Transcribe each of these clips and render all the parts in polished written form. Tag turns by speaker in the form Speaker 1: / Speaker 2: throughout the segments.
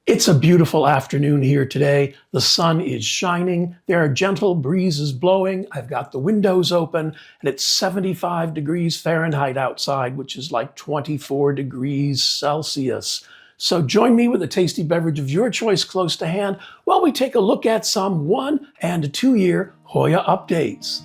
Speaker 1: It's a beautiful afternoon here today. The sun is shining. There are gentle breezes blowing. I've got the windows open and it's 75 degrees Fahrenheit outside, which is like 24 degrees Celsius. So join me with a tasty beverage of your choice close to hand while we take a look at some 1- and 2-year Hoya updates.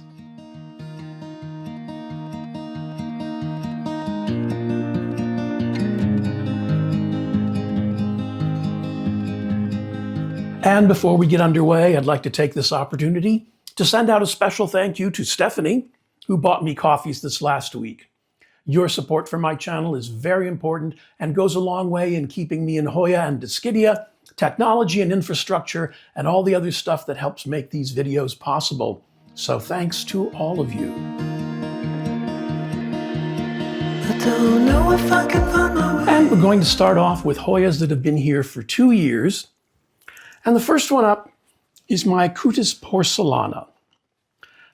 Speaker 1: And before we get underway, I'd like to take this opportunity to send out a special thank you to Stephanie, who bought me coffees this last week. Your support for my channel is very important and goes a long way in keeping me in Hoya and Dischidia, technology and infrastructure, and all the other stuff that helps make these videos possible. So thanks to all of you. And we're going to start off with Hoyas that have been here for 2 years. And the first one up is my cutis-porcelana.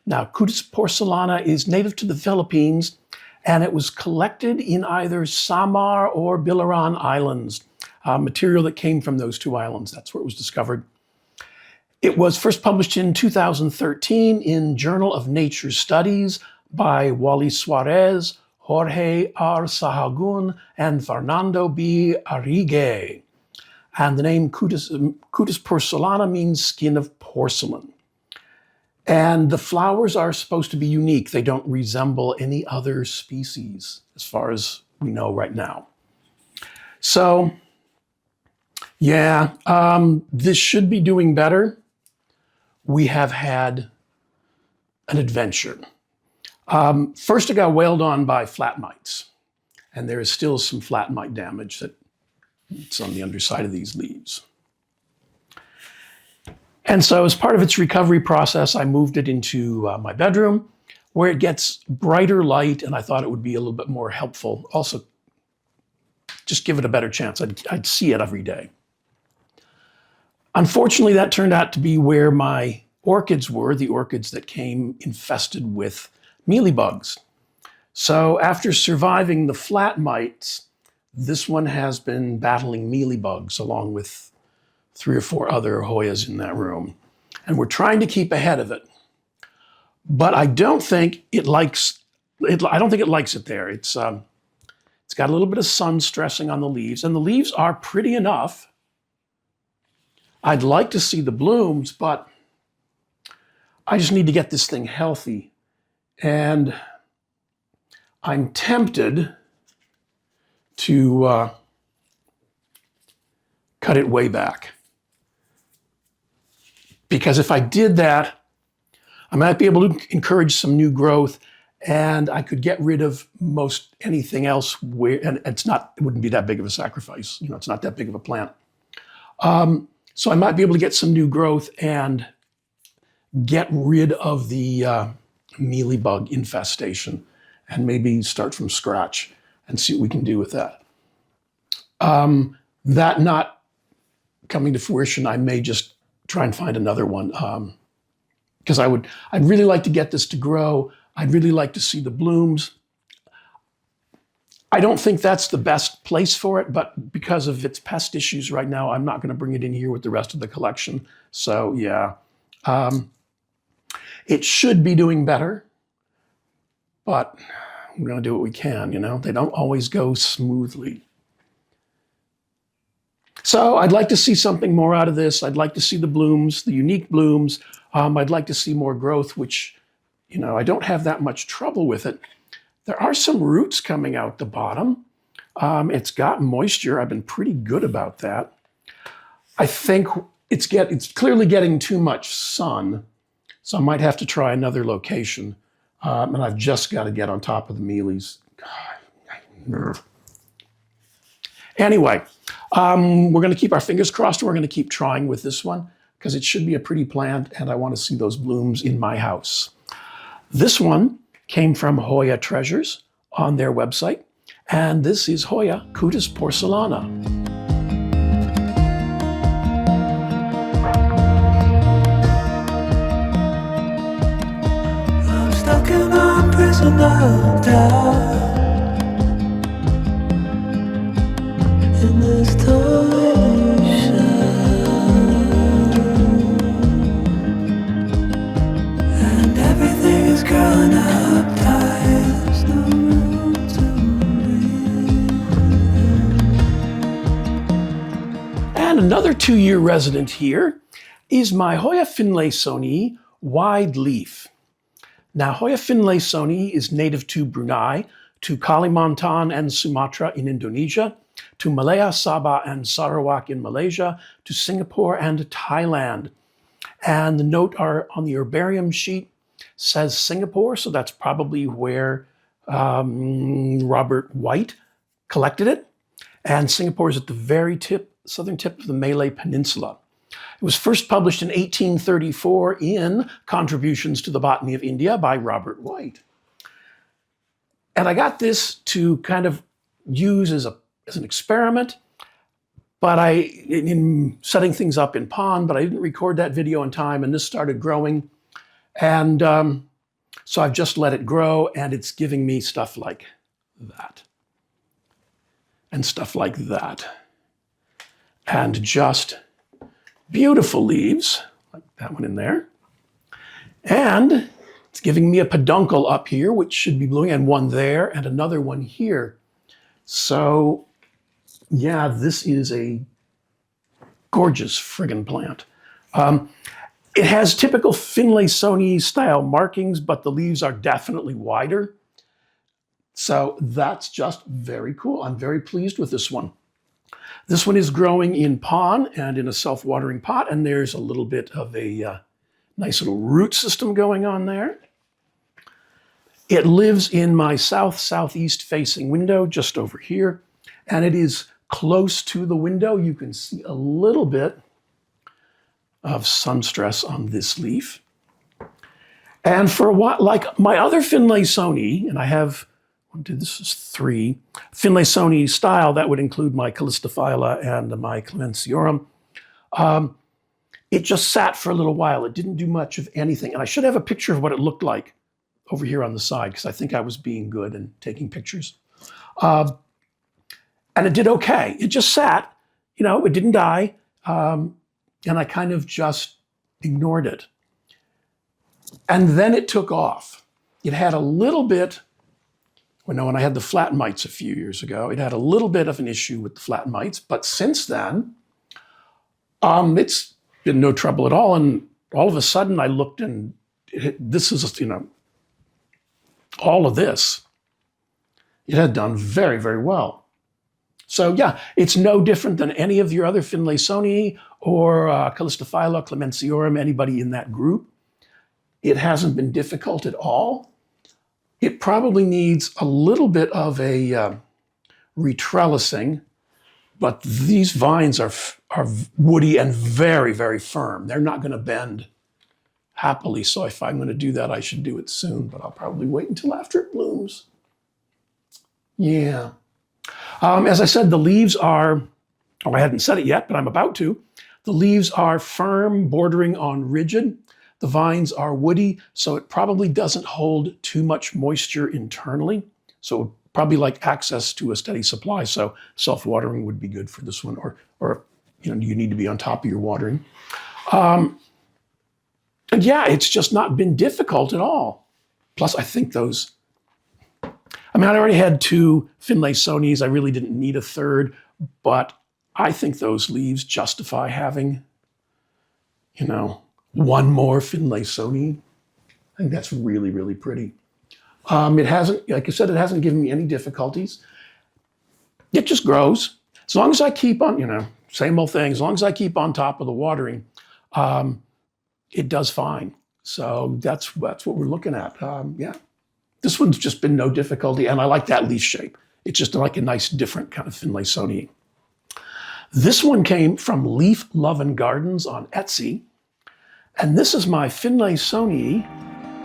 Speaker 1: Now, cutis-porcelana is native to the Philippines, and it was collected in either Samar or Bilaran Islands, material that came from those two islands. That's where it was discovered. It was first published in 2013 in Journal of Nature Studies by Wally Suarez, Jorge R. Sahagun, and Fernando B. Arrigue. And the name cutis-porcelana means skin of porcelain. And the flowers are supposed to be unique. They don't resemble any other species, as far as we know right now. So, yeah, this should be doing better. We have had an adventure. First, it got wailed on by flat mites. And there is still some flat mite damage that it's on the underside of these leaves. And so as part of its recovery process, I moved it into my bedroom where it gets brighter light, and I thought it would be a little bit more helpful. Also, just give it a better chance. I'd see it every day. Unfortunately, that turned out to be where my orchids were, the orchids that came infested with mealybugs. So after surviving the flat mites, this one has been battling mealybugs along with 3 or 4 other Hoyas in that room. And we're trying to keep ahead of it. But I don't think it likes it there. It's got a little bit of sun stressing on the leaves, and the leaves are pretty enough. I'd like to see the blooms, but I just need to get this thing healthy. And I'm tempted to cut it way back. Because if I did that, I might be able to encourage some new growth, and I could get rid of most anything else and it wouldn't be that big of a sacrifice. You know, it's not that big of a plant. So I might be able to get some new growth and get rid of the mealybug infestation and maybe start from scratch and see what we can do with that. That not coming to fruition, I may just try and find another one, because I'd really like to get this to grow. I'd really like to see the blooms. I don't think that's the best place for it, but because of its pest issues right now, I'm not going to bring it in here with the rest of the collection. So yeah, it should be doing better, but we're going to do what we can, you know? They don't always go smoothly. So I'd like to see something more out of this. I'd like to see the blooms, the unique blooms. I'd like to see more growth, which, you know, I don't have that much trouble with it. There are some roots coming out the bottom. It's got moisture. I've been pretty good about that. I think it's clearly getting too much sun, so I might have to try another location. And I've just got to get on top of the mealies. Anyway, we're going to keep our fingers crossed, and we're going to keep trying with this one because it should be a pretty plant, and I want to see those blooms in my house. This one came from Hoya Treasures on their website, and this is Hoya cutis-porcelana. I'm stuck in a prison of doubt. In this time And another 2-year resident here is my Hoya finlaysonii wide leaf. Now, Hoya finlaysonii is native to Brunei, to Kalimantan and Sumatra in Indonesia, to Malaya, Sabah, and Sarawak in Malaysia, to Singapore and Thailand. And the note on the herbarium sheet says Singapore, so that's probably where Robert White collected it. And Singapore is at the very southern tip of the Malay Peninsula. It was first published in 1834 in Contributions to the Botany of India by Robert White. And I got this to kind of use as an experiment, but in setting things up in pond, but I didn't record that video in time, and this started growing. And so I've just let it grow, and it's giving me stuff like that. And stuff like that. And just beautiful leaves, like that one in there. And it's giving me a peduncle up here, which should be blooming, and one there, and another one here. So, yeah, this is a gorgeous friggin' plant. It has typical finlaysonii style markings, but the leaves are definitely wider. So that's just very cool. I'm very pleased with this one. This one is growing in pond and in a self-watering pot, and there's a little bit of a nice little root system going on there. It lives in my southeast facing window just over here, and it is close to the window. You can see a little bit of sun stress on this leaf. And for a while, like my other finlaysonii, and I have, this is 3, finlaysonii style, that would include my calistophylla and my clemenciorum. It just sat for a little while. It didn't do much of anything. And I should have a picture of what it looked like over here on the side, because I think I was being good and taking pictures. And it did okay. It just sat, it didn't die. And I kind of just ignored it. And then it took off. It had a little bit, when I had the flat mites a few years ago, it had a little bit of an issue with the flat mites, but since then, it's been no trouble at all. And all of a sudden I looked, and this is, all of this, it had done very, very well. So yeah, it's no different than any of your other finlaysonii or calistophylla, clemenciorum, anybody in that group. It hasn't been difficult at all. It probably needs a little bit of a retrellising, but these vines are woody and very, very firm. They're not going to bend happily. So if I'm going to do that, I should do it soon, but I'll probably wait until after it blooms. Yeah. As I said, the leaves are, I hadn't said it yet, but I'm about to. The leaves are firm, bordering on rigid. The vines are woody, so it probably doesn't hold too much moisture internally. So it would probably like access to a steady supply. So self-watering would be good for this one, or you need to be on top of your watering. And yeah, it's just not been difficult at all. Plus, I think those, I already had 2 finlaysoniis. I really didn't need a third, but I think those leaves justify having, one more finlaysonii. I think that's really, really pretty. It hasn't, like I said, it hasn't given me any difficulties. It just grows. As long as I keep on, same old thing, as long as I keep on top of the watering, it does fine. So that's what we're looking at. Yeah, this one's just been no difficulty, and I like that leaf shape. It's just like a nice, different kind of finlaysonii. This one came from Leaf Love and Gardens on Etsy, and this is my finlaysonii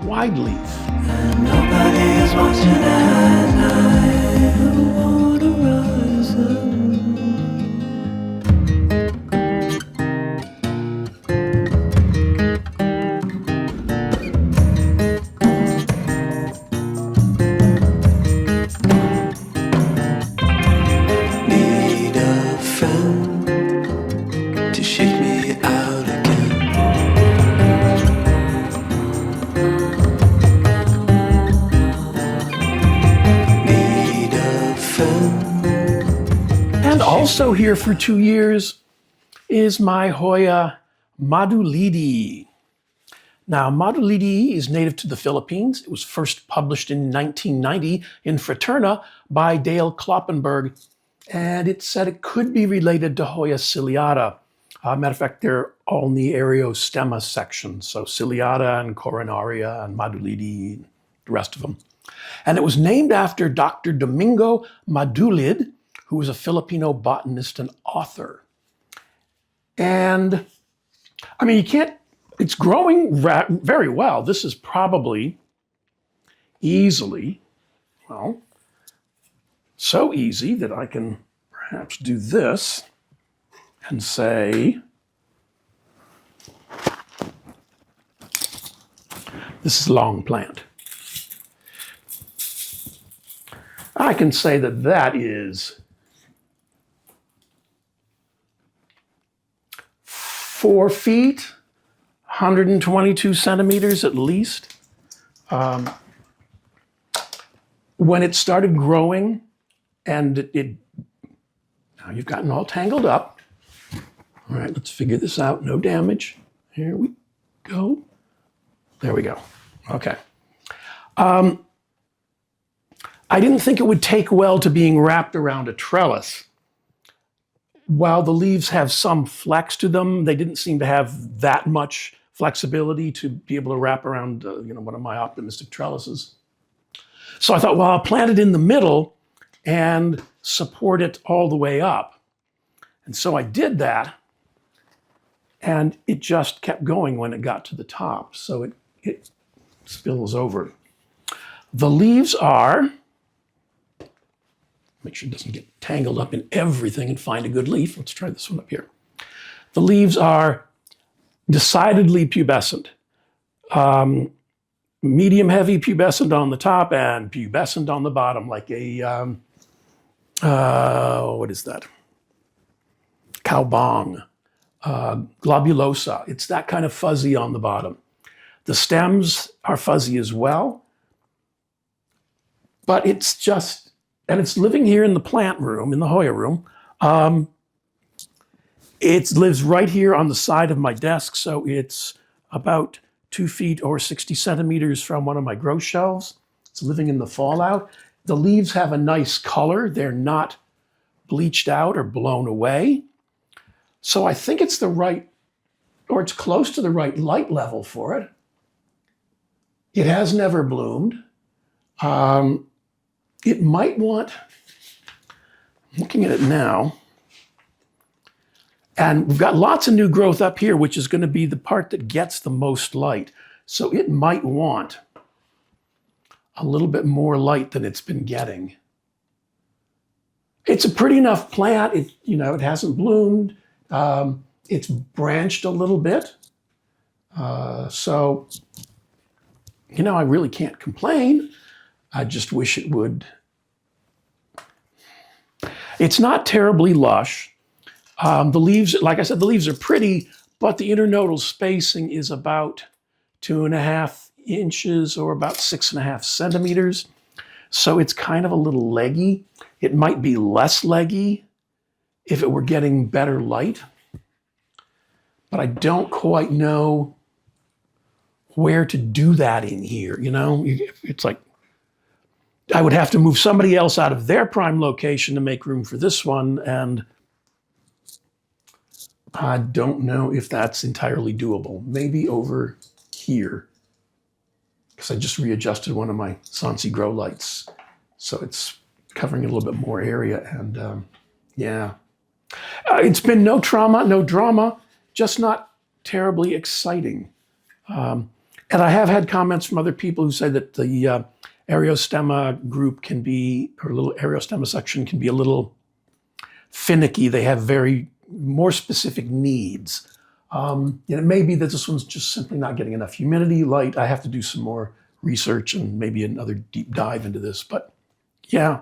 Speaker 1: wide leaf. And nobody is watching at night. The water rises. Also here for 2 years is my Hoya madulidii. Now, madulidii is native to the Philippines. It was first published in 1990 in Fraterna by Dale Kloppenberg, and it said it could be related to Hoya ciliata. Matter of fact, they're all in the Oreosparte section, so ciliata and coronaria and madulidii, and the rest of them. And it was named after Dr. Domingo Madulid, who was a Filipino botanist and author. And I mean, it's growing very well. This is probably easily, well, so easy that I can perhaps do this and say, this is long plant. I can say that that is 4 feet, 122 centimeters at least. When it started growing and now you've gotten all tangled up. All right, let's figure this out. No damage. Here we go. There we go. Okay. I didn't think it would take well to being wrapped around a trellis. While the leaves have some flex to them, they didn't seem to have that much flexibility to be able to wrap around one of my optimistic trellises. So I thought, well, I'll plant it in the middle and support it all the way up. And so I did that, and it just kept going when it got to the top. So it spills over. The leaves are, make sure it doesn't get tangled up in everything and find a good leaf. Let's try this one up here. The leaves are decidedly pubescent. Medium heavy pubescent on the top and pubescent on the bottom, like a, what is that? Cow bong, globulosa. It's that kind of fuzzy on the bottom. The stems are fuzzy as well, but it's just, and it's living here in the plant room, in the Hoya room. It lives right here on the side of my desk, so it's about 2 feet or 60 centimeters from one of my grow shelves. It's living in the fallout. The leaves have a nice color. They're not bleached out or blown away. So I think it's the right, or it's close to the right light level for it. It has never bloomed. It might want, looking at it now, and we've got lots of new growth up here, which is going to be the part that gets the most light. So it might want a little bit more light than it's been getting. It's a pretty enough plant. It hasn't bloomed. It's branched a little bit. So, I really can't complain. I just wish it would. It's not terribly lush. The leaves, like I said, the leaves are pretty, but the internodal spacing is about 2.5 inches or about 6.5 centimeters. So it's kind of a little leggy. It might be less leggy if it were getting better light, but I don't quite know where to do that in here. It's like, I would have to move somebody else out of their prime location to make room for this one, and I don't know if that's entirely doable. Maybe over here, because I just readjusted one of my Sansi grow lights. So it's covering a little bit more area, and yeah. It's been no trauma, no drama, just not terribly exciting. And I have had comments from other people who say that the Oreosparte group can be, or little Oreosparte section can be a little finicky. They have more specific needs. It may be that this one's just simply not getting enough humidity, light. I have to do some more research and maybe another deep dive into this, but yeah.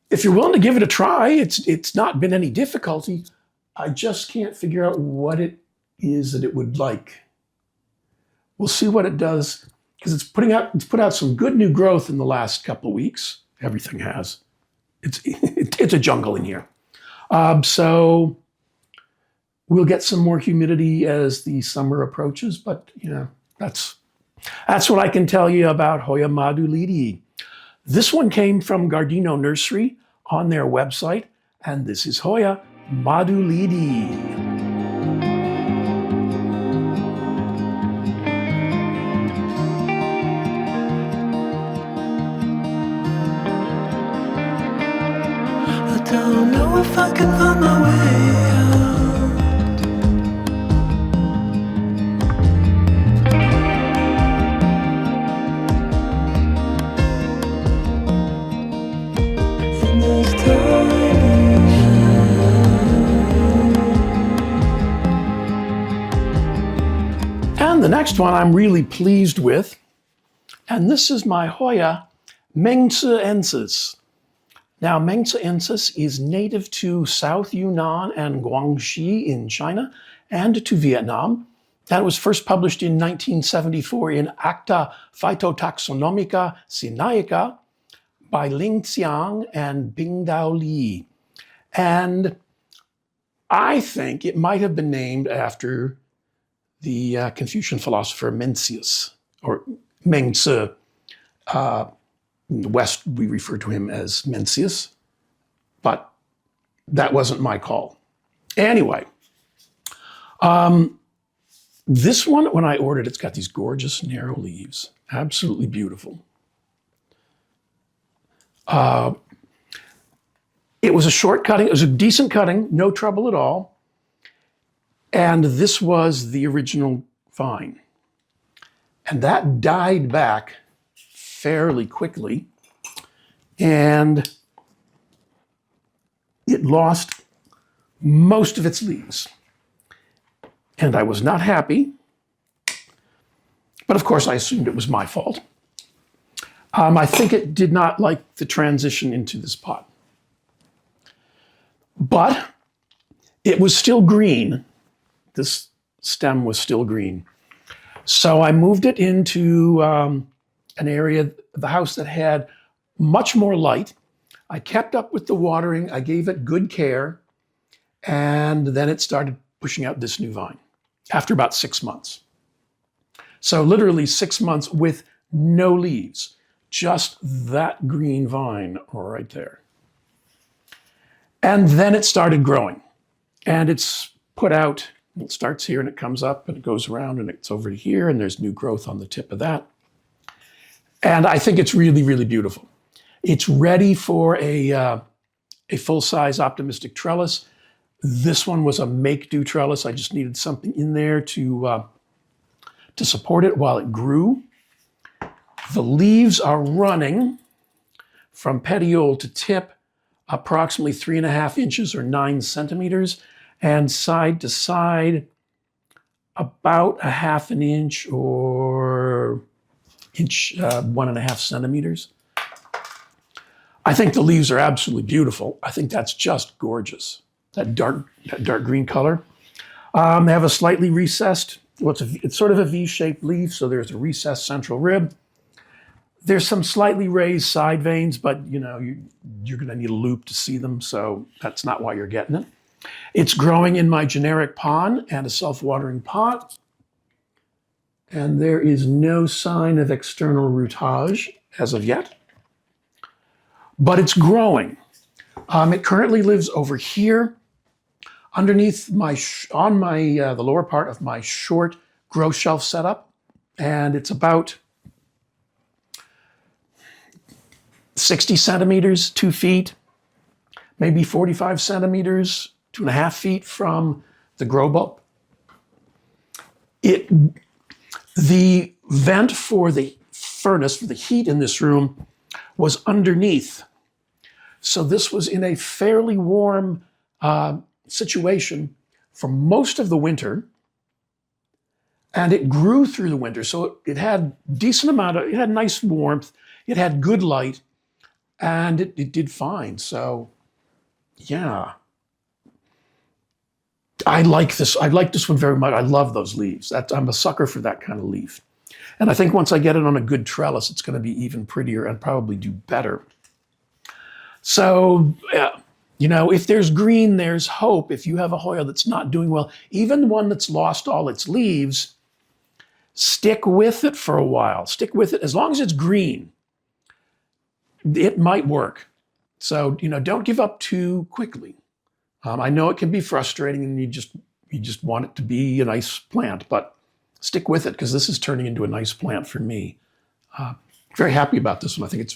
Speaker 1: If you're willing to give it a try, it's not been any difficulty. I just can't figure out what it is that it would like. We'll see what it does, because it's put out some good new growth in the last couple of weeks. Everything has. It's a jungle in here. So we'll get some more humidity as the summer approaches, but that's what I can tell you about Hoya madulidii. This one came from Gardino Nursery on their website, and this is Hoya madulidii.
Speaker 2: Don't know if I can find my way out. In this tiny
Speaker 1: And the next one I'm really pleased with, and this is my Hoya mengtzeensis. Now, mengtzeensis is native to South Yunnan and Guangxi in China and to Vietnam. That was first published in 1974 in Acta Phytotaxonomica Sinaica by Ling Xiang and Bingdao Li. And I think it might have been named after the Confucian philosopher Mencius, or Mengzi. In the West, we refer to him as Mencius, but that wasn't my call. Anyway, this one, when I ordered, it's got these gorgeous narrow leaves, absolutely beautiful. It was a short cutting, it was a decent cutting, no trouble at all. And this was the original vine. And that died back fairly quickly, and it lost most of its leaves. And I was not happy, but of course I assumed it was my fault. I think it did not like the transition into this pot. But it was still green. This stem was still green. So I moved it into an area of the house that had much more light. I kept up with the watering. I gave it good care. And then it started pushing out this new vine after about 6 months. So literally 6 months with no leaves, just that green vine right there. And then it started growing. And it's put out, it starts here and it comes up and it goes around and it's over to here and there's new growth on the tip of that. And I think it's really, really beautiful. It's ready for a full-size optimistic trellis. This one was a make-do trellis. I just needed something in there to support it while it grew. The leaves are running from petiole to tip approximately 3.5 inches or 9 centimeters, and side to side about 1/2 inch or inch 1.5 centimeters. I think the leaves are absolutely beautiful. I think that's just gorgeous. That dark green color. They have a slightly recessed, it's sort of a V-shaped leaf, so there's a recessed central rib. There's some slightly raised side veins, but you're going to need a loop to see them, so that's not why you're getting it. It's growing in my generic pond and a self-watering pot. And there is no sign of external rootage as of yet. But it's growing. It currently lives over here, underneath the lower part of my short grow shelf setup, and it's about 60 centimeters, 2 feet, maybe 45 centimeters, 2.5 feet from the grow bulb. The vent for the furnace, for the heat in this room, was underneath. So this was in a fairly warm situation for most of the winter, and it grew through the winter. So it had it had nice warmth, it had good light, and it did fine. So yeah, I like this one very much. I love those leaves. I'm a sucker for that kind of leaf. And I think once I get it on a good trellis, it's going to be even prettier and probably do better. So yeah, You know, if there's green, there's hope. If you have a Hoya that's not doing well, even one that's lost all its leaves, stick with it for a while. Stick with it. As long as it's green, it might work. So, you know, don't give up too quickly. I know it can be frustrating and you just want it to be a nice plant, but stick with it because this is turning into a nice plant for me. Very happy about this one. I think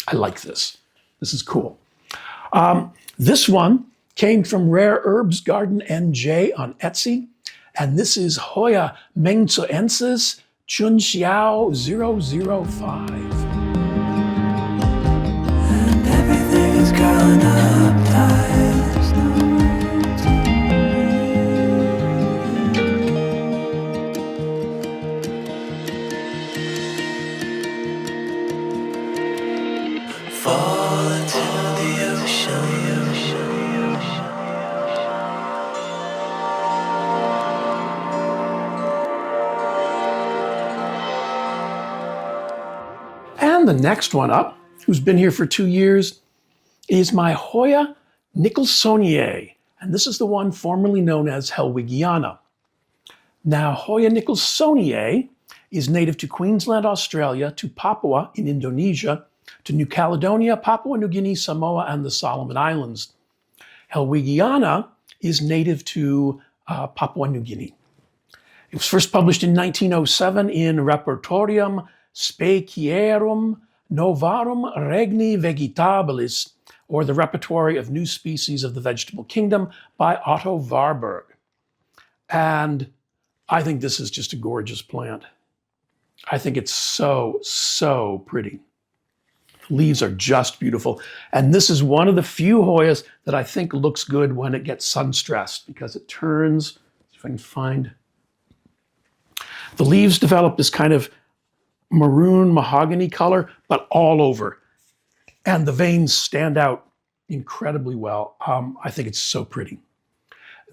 Speaker 1: I like this. This is cool. This one came from Rare Herbs Garden NJ on Etsy, and this is Hoya mengtzeensis Chunxiao 005.
Speaker 2: And everything is curling up tight. Fall into the ocean.
Speaker 1: And the next one up, who's been here for 2 years, is my Hoya nicholsoniae. And this is the one formerly known as hellwigiana. Now, Hoya nicholsoniae is native to Queensland, Australia, to Papua in Indonesia, to New Caledonia, Papua New Guinea, Samoa, and the Solomon Islands. Hellwigiana is native to Papua New Guinea. It was first published in 1907 in Repertorium Speciarum Novarum Regni Vegetabilis, or the Repertory of New Species of the Vegetable Kingdom by Otto Warburg. And I think this is just a gorgeous plant. I think it's so, so pretty. Leaves are just beautiful. And this is one of the few Hoyas that I think looks good when it gets sun-stressed because it turns, if I can find, the leaves develop this kind of maroon mahogany color, but all over. And the veins stand out incredibly well. I think it's so pretty.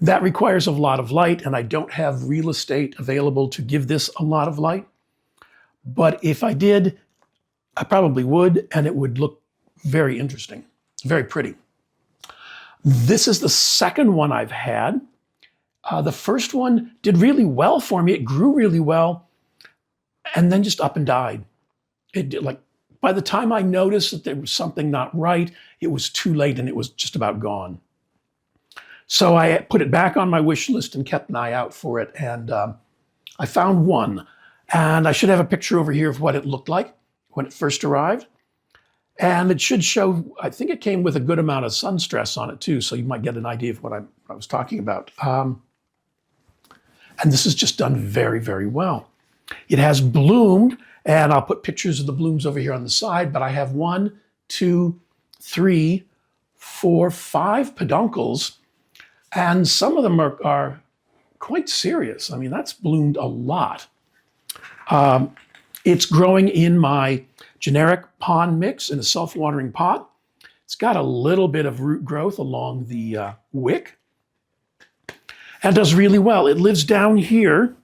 Speaker 1: That requires a lot of light, and I don't have real estate available to give this a lot of light. But if I did, I probably would, and it would look very interesting, very pretty. This is the second one I've had. The first one did really well for me. It grew really well, and then just up and died. It did, like, by the time I noticed that there was something not right, it was too late and it was just about gone. So I put it back on my wish list and kept an eye out for it, and I found one. And I should have a picture over here of what it looked like when it first arrived. And it should show, I think it came with a good amount of sun stress on it too, so you might get an idea of what I was talking about. And this has just done very, very well. It has bloomed, and I'll put pictures of the blooms over here on the side, but I have 1, 2, 3, 4, 5 peduncles, and some of them are quite serious. I mean, that's bloomed a lot. It's growing in my generic pond mix in a self-watering pot. It's got a little bit of root growth along the wick and does really well. It lives down here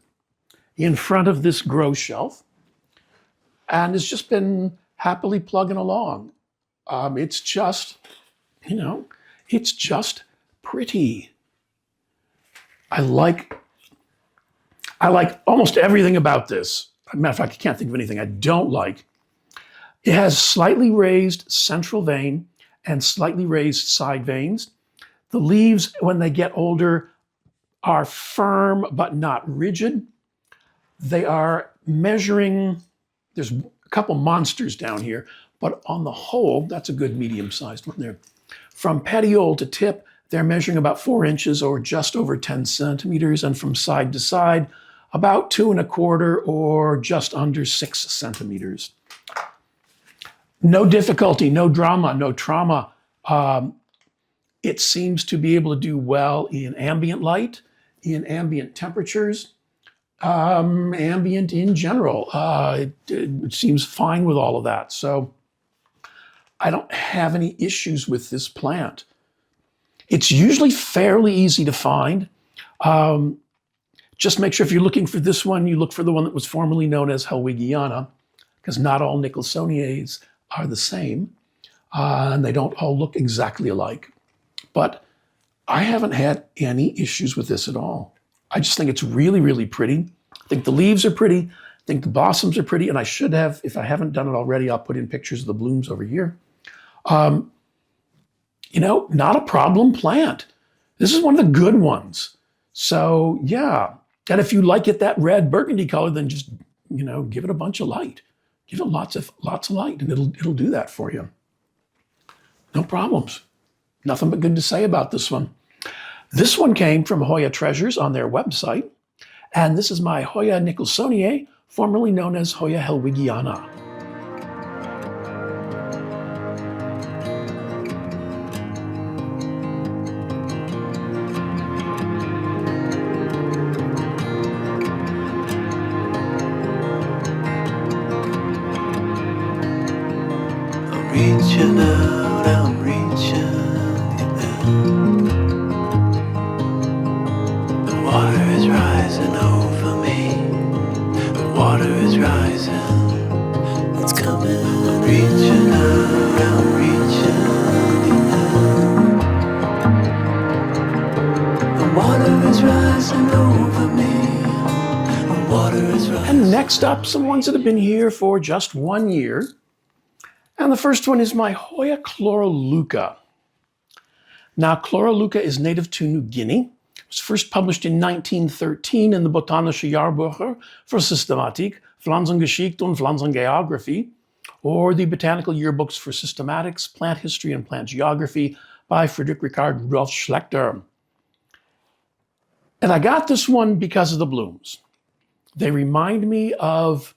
Speaker 1: in front of this grow shelf and has just been happily plugging along. It's just, you know, it's just pretty. I like almost everything about this. As a matter of fact, I can't think of anything I don't like. It has slightly raised central vein and slightly raised side veins. The leaves, when they get older, are firm but not rigid. They are measuring, there's a couple monsters down here, but on the whole, that's a good medium-sized one there. From petiole to tip, they're measuring about 4 inches or just over 10 centimeters, and from side to side, about 2 1/4 or just under 6 centimeters. No difficulty, no drama, no trauma. It seems to be able to do well in ambient light, in ambient temperatures, ambient in general. It seems fine with all of that. So I don't have any issues with this plant. It's usually fairly easy to find. Just make sure if you're looking for this one, you look for the one that was formerly known as hellwigiana, because not all nicholsoniaes are the same. and they don't all look exactly alike. But I haven't had any issues with this at all. I just think it's really, really pretty. I think the leaves are pretty. I think the blossoms are pretty. And I should have, if I haven't done it already, I'll put in pictures of the blooms over here. You know, not a problem plant. This is one of the good ones. So yeah. And if you like it that red burgundy color, then just, you know, give it a bunch of light. Give it lots of light, and it'll do that for you. No problems. Nothing but good to say about this one. This one came from Hoya Treasures on their website, and this is my Hoya nicholsoniae, formerly known as Hoya hellwigiana.
Speaker 2: I'm reaching out, I'm reaching you now. The water is rising over me. The water is rising. It's coming. I'm reaching out, I'm reaching you now. The water is rising over me. The water is rising.
Speaker 1: And next up, some ones that have been here for just 1 year. And the first one is my Hoya chloroleuca. Now, chloroleuca is native to New Guinea. It was first published in 1913 in the Botanische Jahrbucher für Systematik, Pflanzengeschichte und Pflanzengeographie, or the Botanical Yearbooks for Systematics, Plant History, and Plant Geography by Friedrich Richard Rudolf Schlechter. And I got this one because of the blooms. They remind me of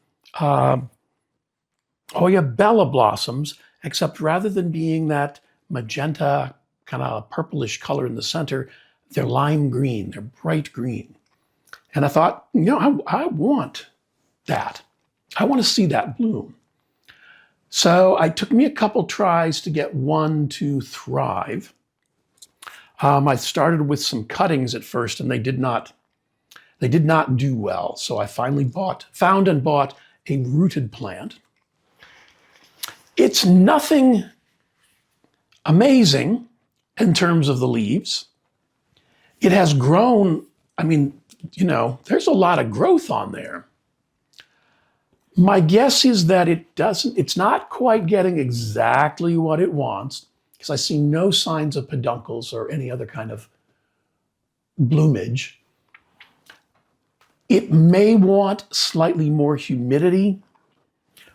Speaker 1: Hoya bella blossoms, except rather than being that magenta kind of purplish color in the center, they're lime green, they're bright green. And I thought, you know, I want that. I want to see that bloom. So it took me a couple tries to get one to thrive. I started with some cuttings at first, and they did not do well. So I finally found and bought a rooted plant. It's nothing amazing in terms of the leaves. It has grown, I mean, you know, there's a lot of growth on there. My guess is that it's not quite getting exactly what it wants, because I see no signs of peduncles or any other kind of bloomage. It may want slightly more humidity,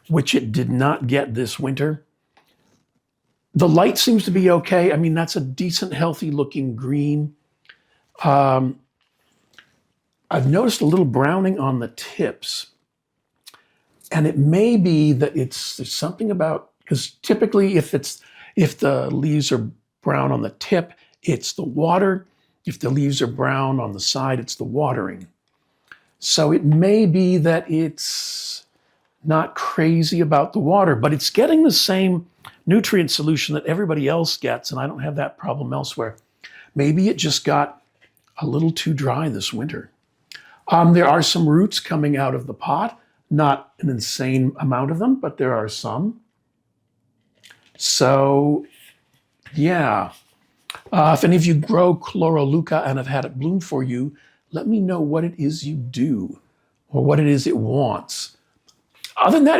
Speaker 1: which it did not get this winter. The light seems to be okay. I mean, that's a decent, healthy looking green. I've noticed a little browning on the tips. And it may be that there's something about, because typically if the leaves are brown on the tip, it's the water. If the leaves are brown on the side, it's the watering. So it may be that it's not crazy about the water, but it's getting the same nutrient solution that everybody else gets, and I don't have that problem elsewhere. Maybe it just got a little too dry this winter. There are some roots coming out of the pot, not an insane amount of them, but there are some. So, yeah. If any of you grow chloroleuca and have had it bloom for you, let me know what it is you do or what it is it wants. Other than that,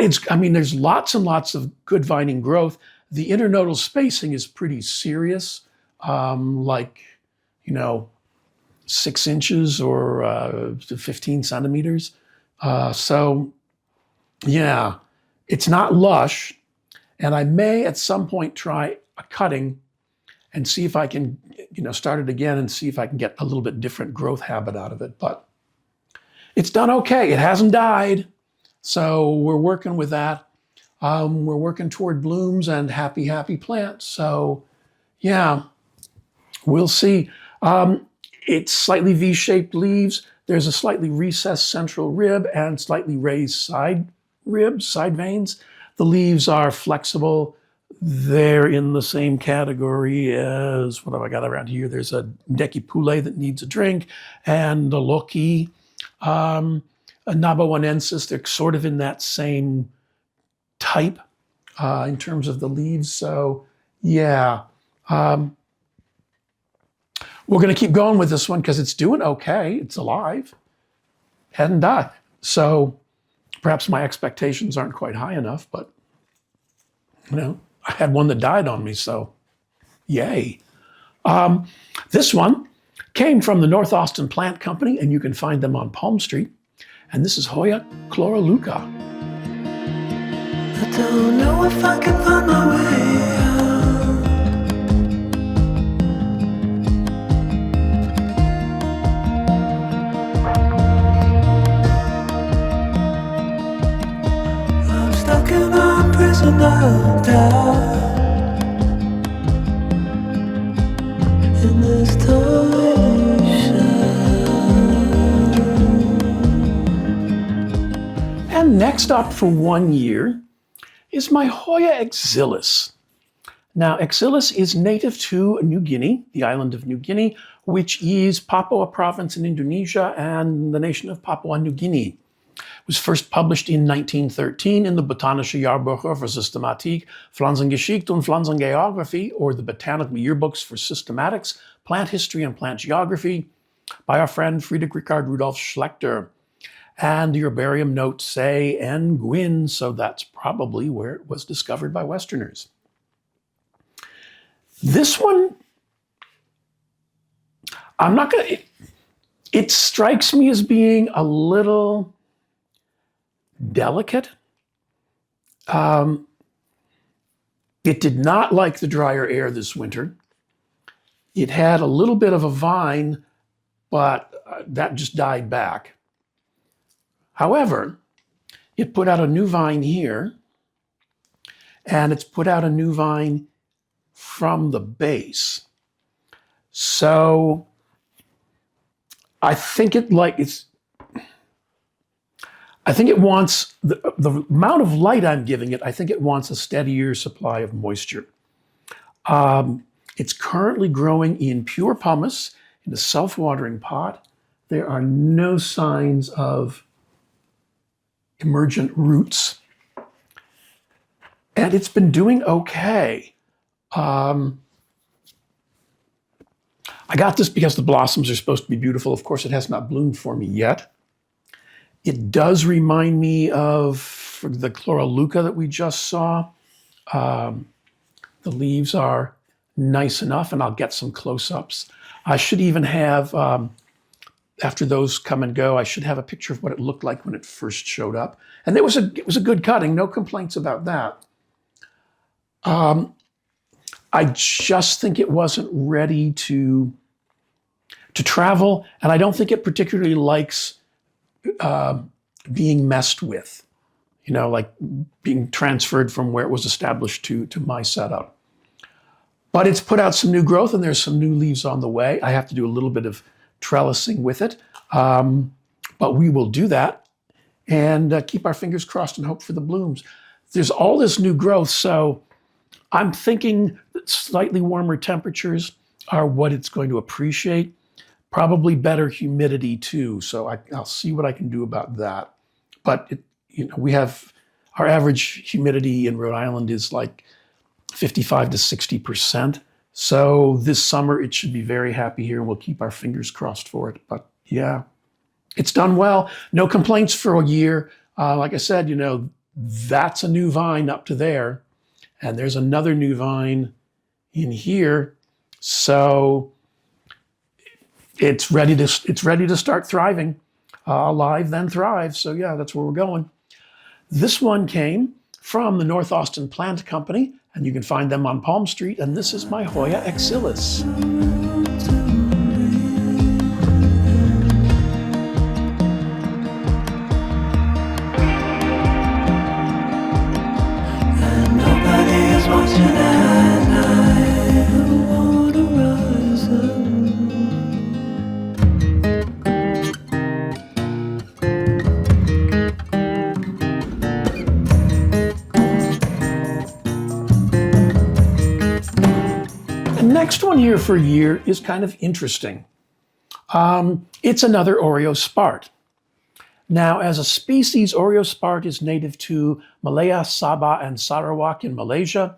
Speaker 1: there's lots and lots of good vining growth. The internodal spacing is pretty serious, 6 inches or 15 centimeters. So yeah, it's not lush. And I may at some point try a cutting and see if I can, start it again and see if I can get a little bit different growth habit out of it. But it's done okay. It hasn't died. So we're working with that. We're working toward blooms and happy plants. So yeah, we'll see. It's slightly V-shaped leaves. There's a slightly recessed central rib and slightly raised side ribs, side veins. The leaves are flexible. They're in the same category as, what have I got around here? There's a decipule that needs a drink, and a loki, a nabawanensis. They're sort of in that same type in terms of the leaves. So Yeah. Um, we're going to keep going with this one because it's doing okay. It's alive. Hadn't died. So perhaps my expectations aren't quite high enough, but I had one that died on me, so yay. This one came from the North Austin Plant Company, and you can find them on Palm Street. And this is Hoya chloroleuca.
Speaker 2: I don't know if I can find my way out. I'm stuck in a prison of doubt. In this
Speaker 1: And next up for 1 year is my Hoya exilis. Now, exilis is native to New Guinea, the island of New Guinea, which is Papua province in Indonesia and the nation of Papua New Guinea. It was first published in 1913 in the Botanische Jahrbucher für Systematik, Pflanzengeschichte und Pflanzengeographie, or the Botanical Yearbooks for Systematics, Plant History and Plant Geography, by our friend Friedrich Richard Rudolf Schlechter. And the herbarium notes say Nguyen, so that's probably where it was discovered by Westerners. This one, I'm not going to, it strikes me as being a little delicate. It did not like the drier air this winter. It had a little bit of a vine, but that just died back. However, it put out a new vine here, and it's put out a new vine from the base. So I think it wants the amount of light I'm giving it, I think it wants a steadier supply of moisture. It's currently growing in pure pumice in a self-watering pot. There are no signs of emergent roots. And it's been doing okay. I got this because the blossoms are supposed to be beautiful. Of course, it has not bloomed for me yet. It does remind me of the chloroleuca that we just saw. The leaves are nice enough, and I'll get some close-ups. I should even have, after those come and go, I should have a picture of what it looked like when it first showed up. And it was a good cutting, no complaints about that. I just think it wasn't ready to travel, and I don't think it particularly likes being messed with, like being transferred from where it was established to my setup. But it's put out some new growth, and there's some new leaves on the way. I have to do a little bit of trellising with it, but we will do that and keep our fingers crossed and hope for the blooms. There's all this new growth, so I'm thinking that slightly warmer temperatures are what it's going to appreciate. Probably better humidity too, so I'll see what I can do about that. But we have our average humidity in Rhode Island is like 55 to 60%. So this summer it should be very happy here. We'll keep our fingers crossed for it. But yeah, it's done well. No complaints for a year. Like I said, that's a new vine up to there, and there's another new vine in here. So it's ready to start thriving. Alive, then thrive. So yeah, that's where we're going. This one came from the North Austin Plant Company, and you can find them on Palm Street. And this is my Hoya exilis.
Speaker 2: and nobody is watching at night on the horizon.
Speaker 1: The next one here for a year is kind of interesting. It's another Oreosparte. Now, as a species, Oreosparte is native to Malaya, Sabah, and Sarawak in Malaysia,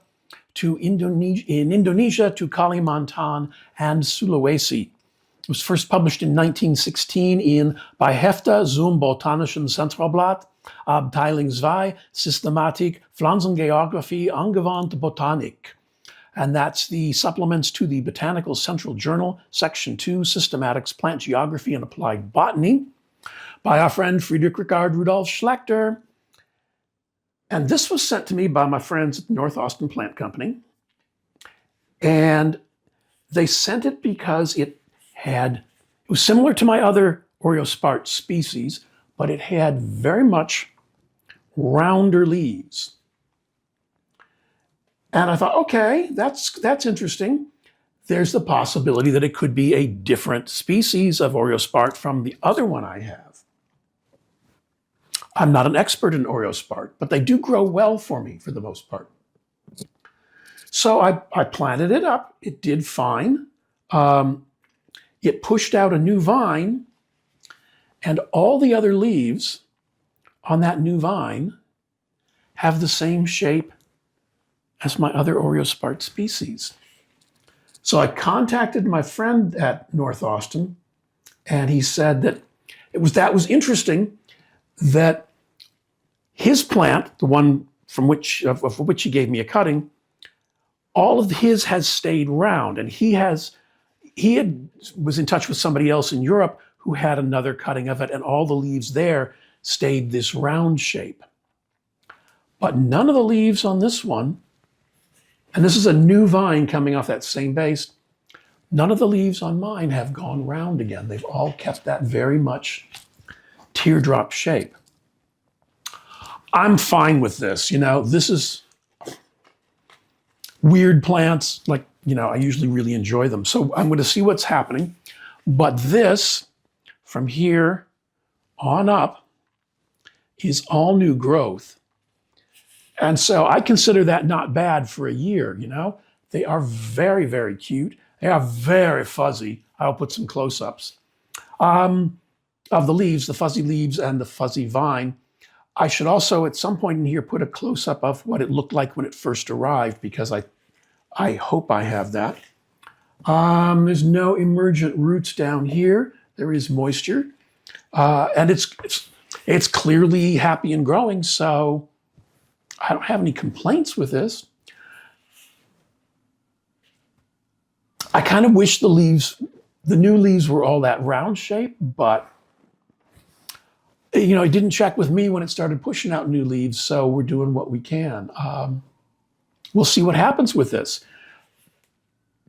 Speaker 1: in Indonesia to Kalimantan and Sulawesi. It was first published in 1916 by Hefte zum Botanischen Zentralblatt, Abteilung 2, Systematik, Pflanzengeographie, Angewandte Botanik. And that's the supplements to the Botanical Central Journal, Section 2, Systematics, Plant Geography, and Applied Botany, by our friend Friedrich Richard Rudolf Schlechter. And this was sent to me by my friends at the North Austin Plant Company. And they sent it because it was similar to my other Oreosparte species, but it had very much rounder leaves. And I thought, okay, that's interesting. There's the possibility that it could be a different species of Oreosparte from the other one I have. I'm not an expert in Oreosparte, but they do grow well for me for the most part. So I planted it up. It did fine. It pushed out a new vine, and all the other leaves on that new vine have the same shape as my other Oreosparte species. So I contacted my friend at North Austin, and he said that that was interesting, that his plant, the one from which he gave me a cutting, all of his has stayed round, and he was in touch with somebody else in Europe who had another cutting of it, and all the leaves there stayed this round shape. But none of the leaves on this one, and this is a new vine coming off that same base, none of the leaves on mine have gone round again. They've all kept that very much teardrop shape. I'm fine with this. This is weird plants, like, I usually really enjoy them. So I'm going to see what's happening. But this, from here on up, is all new growth. And so I consider that not bad for a year, They are very, very cute. They are very fuzzy. I'll put some close-ups of the leaves, the fuzzy leaves and the fuzzy vine. I should also, at some point in here, put a close-up of what it looked like when it first arrived, because I hope I have that. There's no emergent roots down here. There is moisture. And it's clearly happy and growing, so I don't have any complaints with this. I kind of wish the new leaves were all that round shape, but it didn't check with me when it started pushing out new leaves, so we're doing what we can. We'll see what happens with this.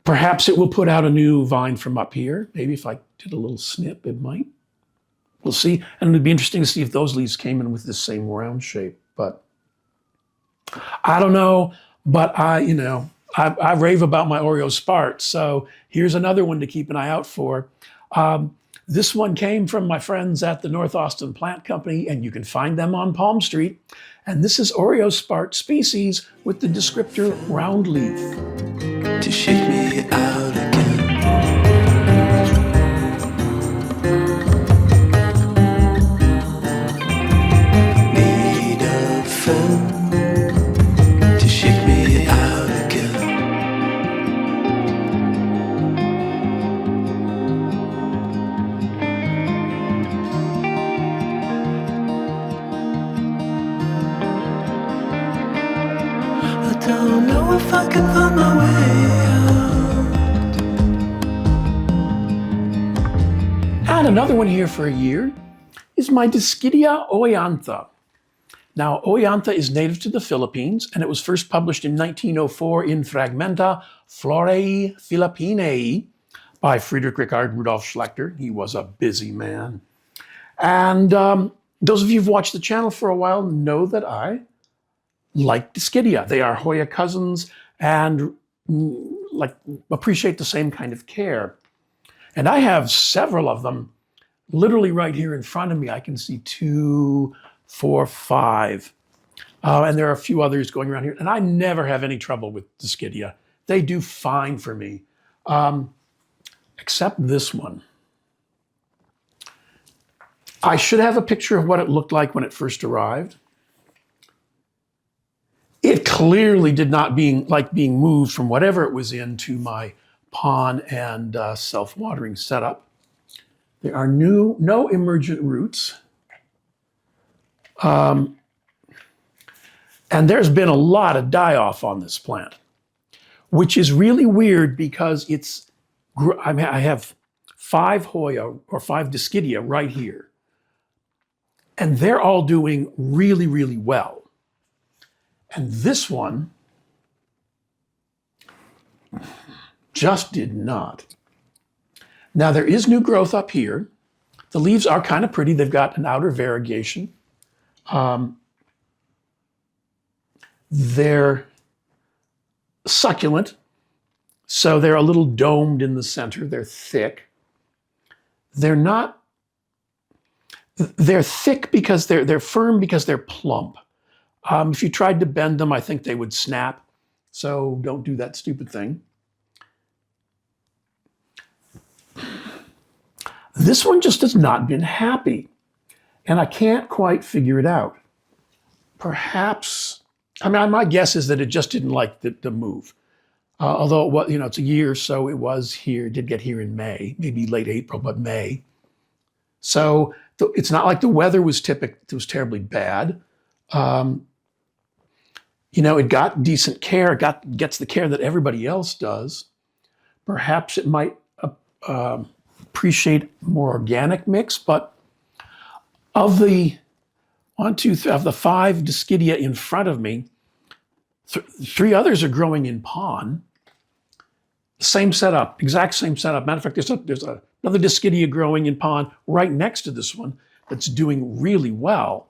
Speaker 1: Perhaps it will put out a new vine from up here. Maybe if I did a little snip, it might. We'll see. And it'd be interesting to see if those leaves came in with the same round shape. But I don't know. But I rave about my Oreosparte. So here's another one to keep an eye out for. This one came from my friends at the North Austin Plant Company, and you can find them on Palm Street. And this is Oreosparte species with the descriptor round leaf.
Speaker 2: To shake me out again. Need a friend to shake me out again. I don't know if I can find my way out.
Speaker 1: And another one here for a year is my Dischidia oiantha. Now, oiantha is native to the Philippines, and it was first published in 1904 in Fragmenta Florae Philippinae by Friedrich Richard Rudolf Schlechter. He was a busy man. And those of you who've watched the channel for a while know that I like Dischidia. They are Hoya cousins and appreciate the same kind of care. And I have several of them literally right here in front of me. I can see 2, 4, 5. And there are a few others going around here. And I never have any trouble with Dischidia. They do fine for me, except this one. I should have a picture of what it looked like when it first arrived. It clearly did not like being moved from whatever it was in to my pond and self-watering setup. There are no emergent roots. And there's been a lot of die-off on this plant, which is really weird because I have 5 Hoya or 5 Dischidia right here. And they're all doing really, really well. And this one just did not. Now there is new growth up here. The leaves are kind of pretty. They've got an outer variegation. They're succulent, so they're a little domed in the center. They're thick. They're thick because they're firm because they're plump. If you tried to bend them, I think they would snap. So don't do that stupid thing. This one just has not been happy, and I can't quite figure it out. Perhaps, my guess is that it just didn't like the move. Although it's a year, so it was here, did get here in May, maybe late April, but May. So it's not like the weather was terribly bad. It got decent care, gets the care that everybody else does. Perhaps it might appreciate more organic mix, but of the 5 Dischidia in front of me, 3 others are growing in pond. Same setup, exact same setup. Matter of fact, there's another Dischidia growing in pond right next to this one that's doing really well.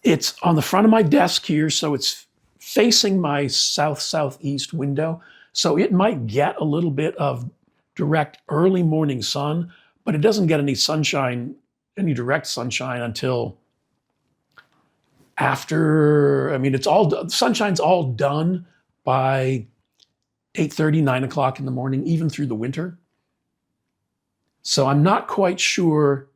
Speaker 1: It's on the front of my desk here, so it's facing my south-southeast window. So it might get a little bit of direct early morning sun, but it doesn't get any direct sunshine until after, sunshine's all done by 8:30, 9 o'clock in the morning, even through the winter. So I'm not quite sure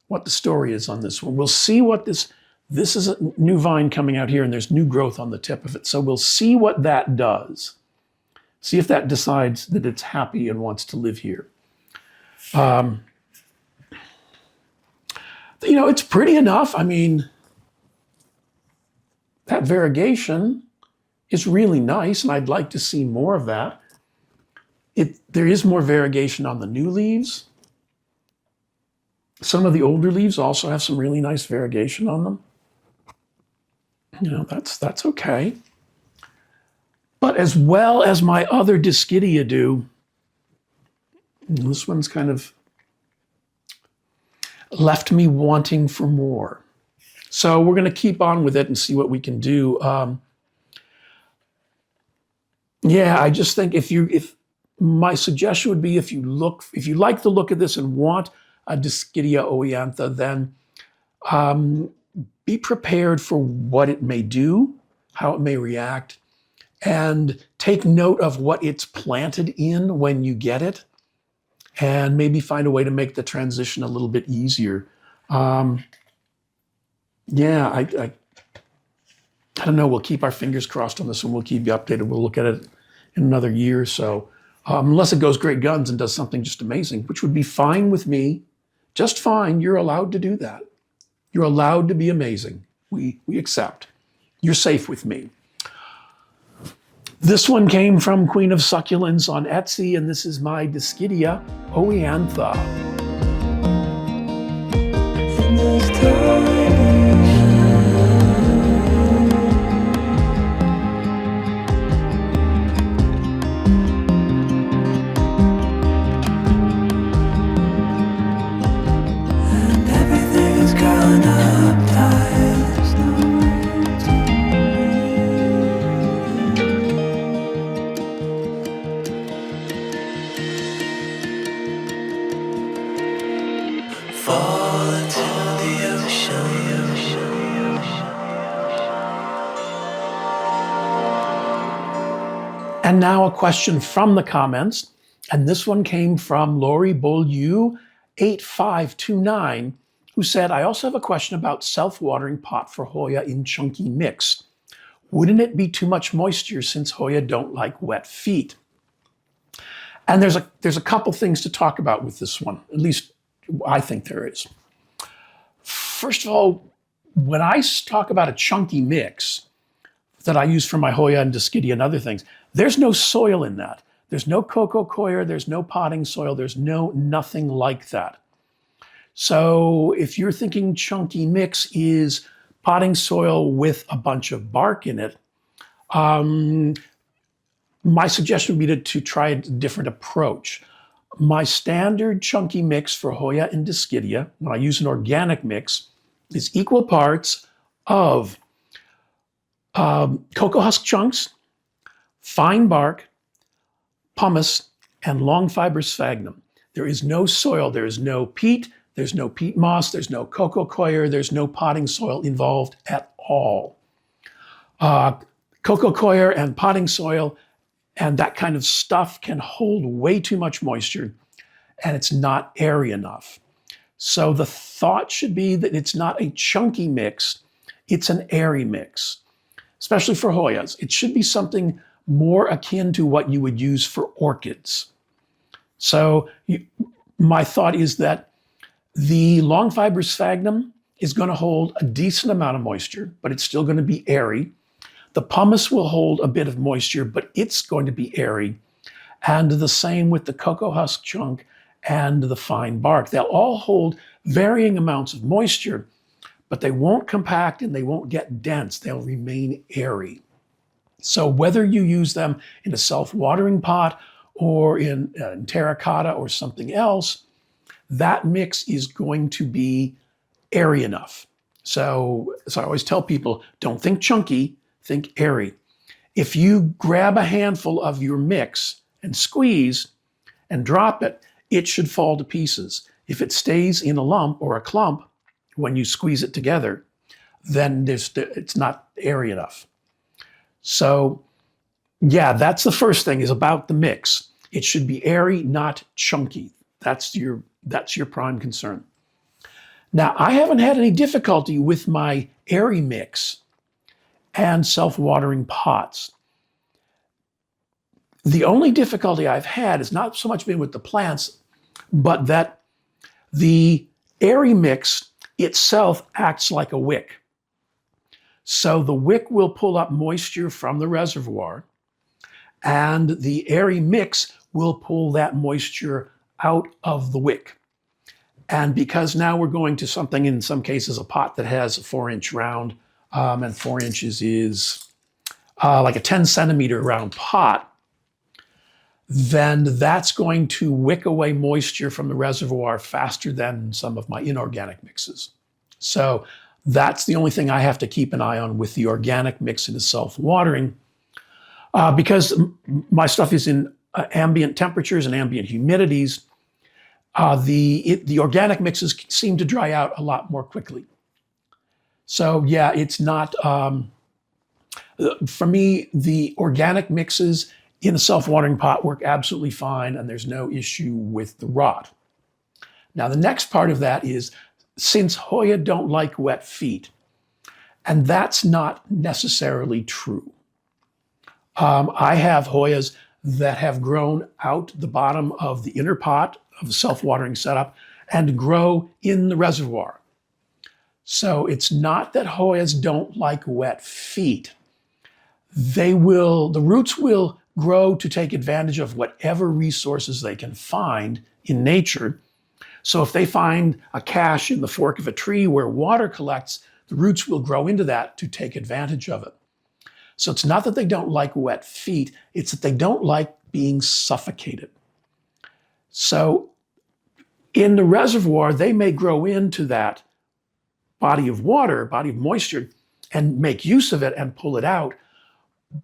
Speaker 1: what the story is on this one. We'll see what this is a new vine coming out here, and there's new growth on the tip of it. So we'll see what that does. See if that decides that it's happy and wants to live here. It's pretty enough. That variegation is really nice, and I'd like to see more of that. There is more variegation on the new leaves. Some of the older leaves also have some really nice variegation on them. That's okay. But as well as my other Dischidia do, this one's kind of left me wanting for more. So we're going to keep on with it and see what we can do. I just think if my suggestion would be if you like the look of this and want a Dischidia oiantha, then be prepared for what it may do, how it may react, and take note of what it's planted in when you get it, and maybe find a way to make the transition a little bit easier. I don't know. We'll keep our fingers crossed on this one. We'll keep you updated. We'll look at it in another year or so, unless it goes great guns and does something just amazing, which would be fine with me. Just fine. You're allowed to do that. You're allowed to be amazing. We accept. You're safe with me. This one came from Queen of Succulents on Etsy, and this is my Dischidia oiantha. And now a question from the comments, and this one came from Lori Beaulieu 8529 who said, I also have a question about self-watering pot for Hoya in chunky mix. Wouldn't it be too much moisture since Hoya don't like wet feet? And there's a couple things to talk about with this one, at least I think there is. First of all, when I talk about a chunky mix that I use for my Hoya and Dischidia and other things, there's no soil in that. There's no coco coir, there's no potting soil, there's nothing like that. So if you're thinking chunky mix is potting soil with a bunch of bark in it, my suggestion would be to try a different approach. My standard chunky mix for Hoya and Dischidia, when I use an organic mix, is equal parts of cocoa husk chunks, fine bark, pumice, and long fiber sphagnum. There is no soil, there is no peat, there's no peat moss, there's no coco coir, there's no potting soil involved at all. Coco coir and potting soil and that kind of stuff can hold way too much moisture, and it's not airy enough. So the thought should be that it's not a chunky mix, it's an airy mix, especially for Hoyas. It should be something more akin to what you would use for orchids. So my thought is that the long fiber sphagnum is going to hold a decent amount of moisture, but it's still going to be airy. The pumice will hold a bit of moisture, but it's going to be airy. And the same with the cocoa husk chunk and the fine bark. They'll all hold varying amounts of moisture, but they won't compact and they won't get dense. They'll remain airy. So whether you use them in a self-watering pot or in terracotta or something else, that mix is going to be airy enough. So I always tell people, don't think chunky, think airy. If you grab a handful of your mix and squeeze and drop it, it should fall to pieces. If it stays in a lump or a clump when you squeeze it together, then it's not airy enough. So yeah, that's the first thing, is about the mix. It should be airy, not chunky. That's your prime concern. Now, I haven't had any difficulty with my airy mix and self-watering pots. The only difficulty I've had has not so much been with the plants, but that the airy mix itself acts like a wick. So the wick will pull up moisture from the reservoir, and the airy mix will pull that moisture out of the wick. And because now we're going to something, in some cases, a pot that has a 4-inch round, and 4 inches is like a 10 centimeter round pot, then that's going to wick away moisture from the reservoir faster than some of my inorganic mixes. So that's the only thing I have to keep an eye on with the organic mix in the self-watering, because my stuff is in ambient temperatures and ambient humidities. The organic mixes seem to dry out a lot more quickly. So yeah, it's not, for me, the organic mixes in a self-watering pot work absolutely fine, and there's no issue with the rot. Now, the next part of that is, since Hoya don't like wet feet, and that's not necessarily true. I have Hoyas that have grown out the bottom of the inner pot of the self-watering setup and grow in the reservoir. So it's not that Hoyas don't like wet feet. The roots will grow to take advantage of whatever resources they can find in nature. So if they find a cache in the fork of a tree where water collects, the roots will grow into that to take advantage of it. So it's not that they don't like wet feet, it's that they don't like being suffocated. So in the reservoir, they may grow into that body of water, body of moisture, and make use of it and pull it out,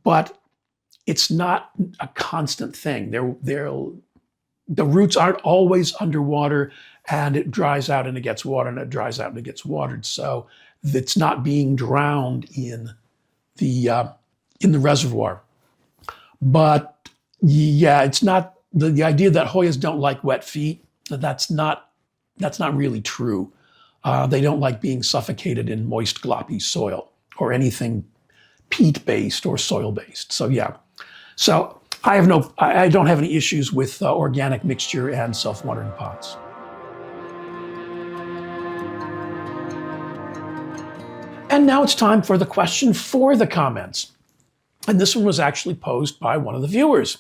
Speaker 1: but it's not a constant thing. The roots aren't always underwater, and it dries out and it gets water, and it dries out and it gets watered. So it's not being drowned in the reservoir. But yeah, it's not the idea that Hoyas don't like wet feet. That's not really true. They don't like being suffocated in moist, gloppy soil or anything peat-based or soil-based. So yeah, so I don't have any issues with organic mixture and self-watering pots. And now it's time for the question for the comments. And this one was actually posed by one of the viewers.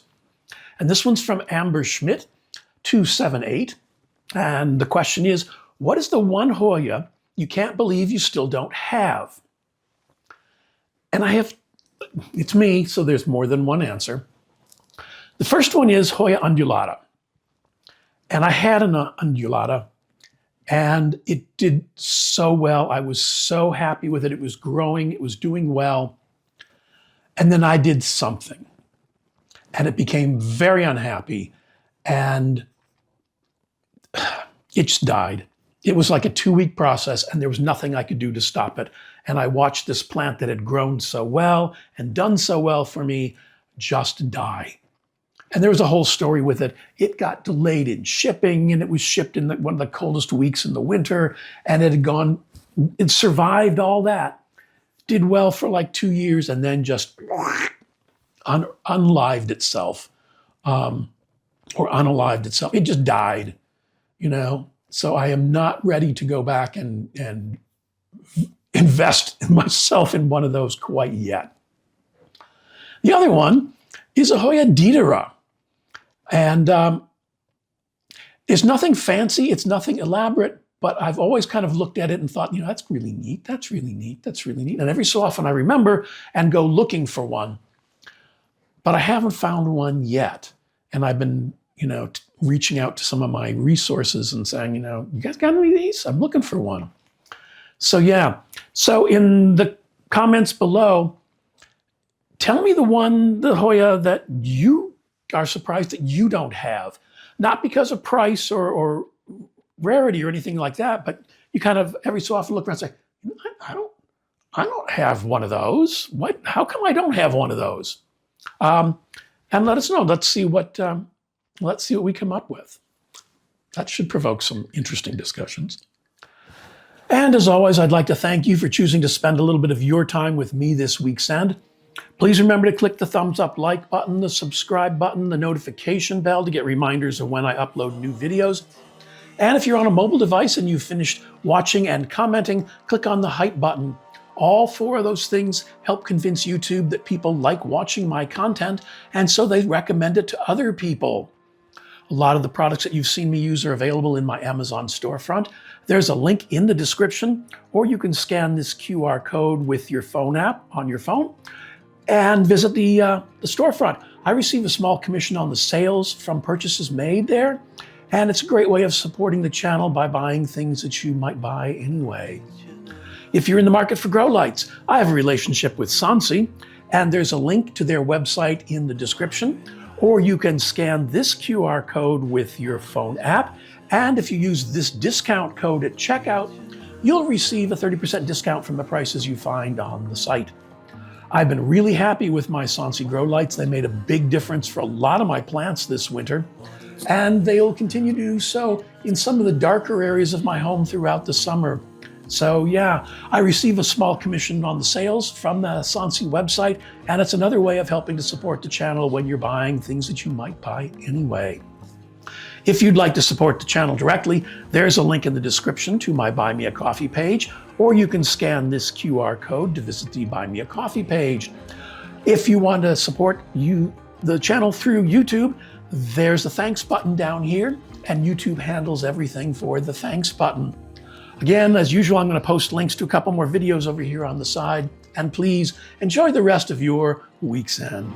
Speaker 1: And this one's from Amber Schmidt, 278. And the question is, what is the one Hoya you can't believe you still don't have? And it's me, so there's more than one answer. The first one is Hoya undulata. And I had an undulata, and it did so well. I was so happy with it. It was growing, it was doing well. And then I did something, and it became very unhappy, and it just died. It was like a 2-week process, and there was nothing I could do to stop it. And I watched this plant that had grown so well and done so well for me just die. And there was a whole story with it. It got delayed in shipping, and it was shipped in one of the coldest weeks in the winter, and it survived all that. Did well for like 2 years, and then just unlived itself, or unalived itself. It just died, you know? So I am not ready to go back and invest myself in one of those quite yet. The other one is a Hoya Didera. And it's nothing fancy, it's nothing elaborate, but I've always kind of looked at it and thought, you know, that's really neat, that's really neat, that's really neat. And every so often I remember and go looking for one, but I haven't found one yet. And I've been, you know, reaching out to some of my resources and saying, you know, you guys got any of these? I'm looking for one. So yeah, so in the comments below, tell me the Hoya that you are surprised that you don't have. Not because of price or rarity or anything like that, but you kind of every so often look around and say, I don't have one of those. What? How come I don't have one of those? And let us know. Let's see what we come up with. That should provoke some interesting discussions. And as always, I'd like to thank you for choosing to spend a little bit of your time with me this week's end. Please remember to click the thumbs up like button, the subscribe button, the notification bell to get reminders of when I upload new videos. And if you're on a mobile device and you've finished watching and commenting, click on the hype button. All 4 of those things help convince YouTube that people like watching my content, and so they recommend it to other people. A lot of the products that you've seen me use are available in my Amazon storefront. There's a link in the description, or you can scan this QR code with your phone app on your phone and visit the storefront. I receive a small commission on the sales from purchases made there, and it's a great way of supporting the channel by buying things that you might buy anyway. If you're in the market for grow lights, I have a relationship with Sansi, and there's a link to their website in the description, or you can scan this QR code with your phone app, and if you use this discount code at checkout, you'll receive a 30% discount from the prices you find on the site. I've been really happy with my Sansi grow lights. They made a big difference for a lot of my plants this winter, and they'll continue to do so in some of the darker areas of my home throughout the summer. So yeah, I receive a small commission on the sales from the Sansi website, and it's another way of helping to support the channel when you're buying things that you might buy anyway. If you'd like to support the channel directly, there's a link in the description to my Buy Me a Coffee page, or you can scan this QR code to visit the Buy Me a Coffee page. If you want to support the channel through YouTube, there's a thanks button down here, and YouTube handles everything for the thanks button. Again, as usual, I'm going to post links to a couple more videos over here on the side, and please enjoy the rest of your week's end.